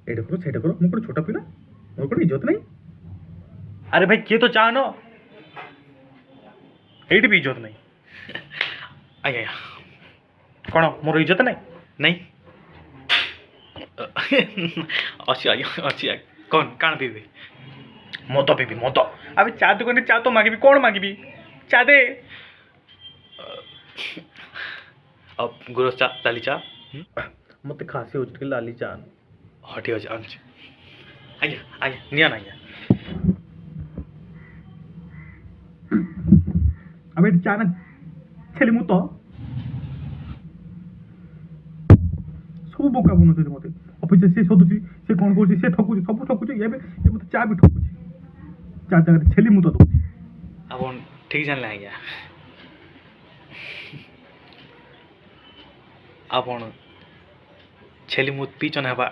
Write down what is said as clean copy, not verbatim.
ଏଇଟା କର ସେଇଟା କର। ମୁଁ ଗୋଟେ ଛୋଟ ପିଲା, ମୋର ଗୋଟେ ଇଜ୍ଜତ ନାହିଁ। अरे भाई किए तो चाह न एटी भी इज्जत नहीं। आज्ञा आज्ञा कौन मोर इज्जत नहीं नहीं अच्छी आज्ञा अच्छी आज्ञा कौन काण पीबी मत पीबी मत अबे चा दुकान चा तो मांगी कौन मांगी चा दे अब गुरस चा लाली चा मत खासी हो ଟିକେ ଲାଲି ଚା ଆଣ। हाँ ठीक अच्छे आनुची आज्ञा आज्ञा निया ना आज्ञा अबे ଏଠି ଚା ନା ଛେଲି ମୁଁ ତ ସବୁ ବୋକା ବନଉଛନ୍ତି ମତେ। ଅଫିସରେ ସେ ଶୋଧୁଛି, ସେ କ'ଣ କରୁଛି, ସେ ଠକୁଛି, ସବୁ ଠକୁଛି। ଏବେ ଏ ମତେ ଚା ବି ଠକୁଛି। ଚା ଜାଗାରେ ଛେଲି ମୁଁ ତ ଦଉଛି। ଆପଣ ଠିକ ଜାଣିଲେ ଆଜ୍ଞା ଆପଣ ଛେଲି ମୁତ ପିଛନ ହେବା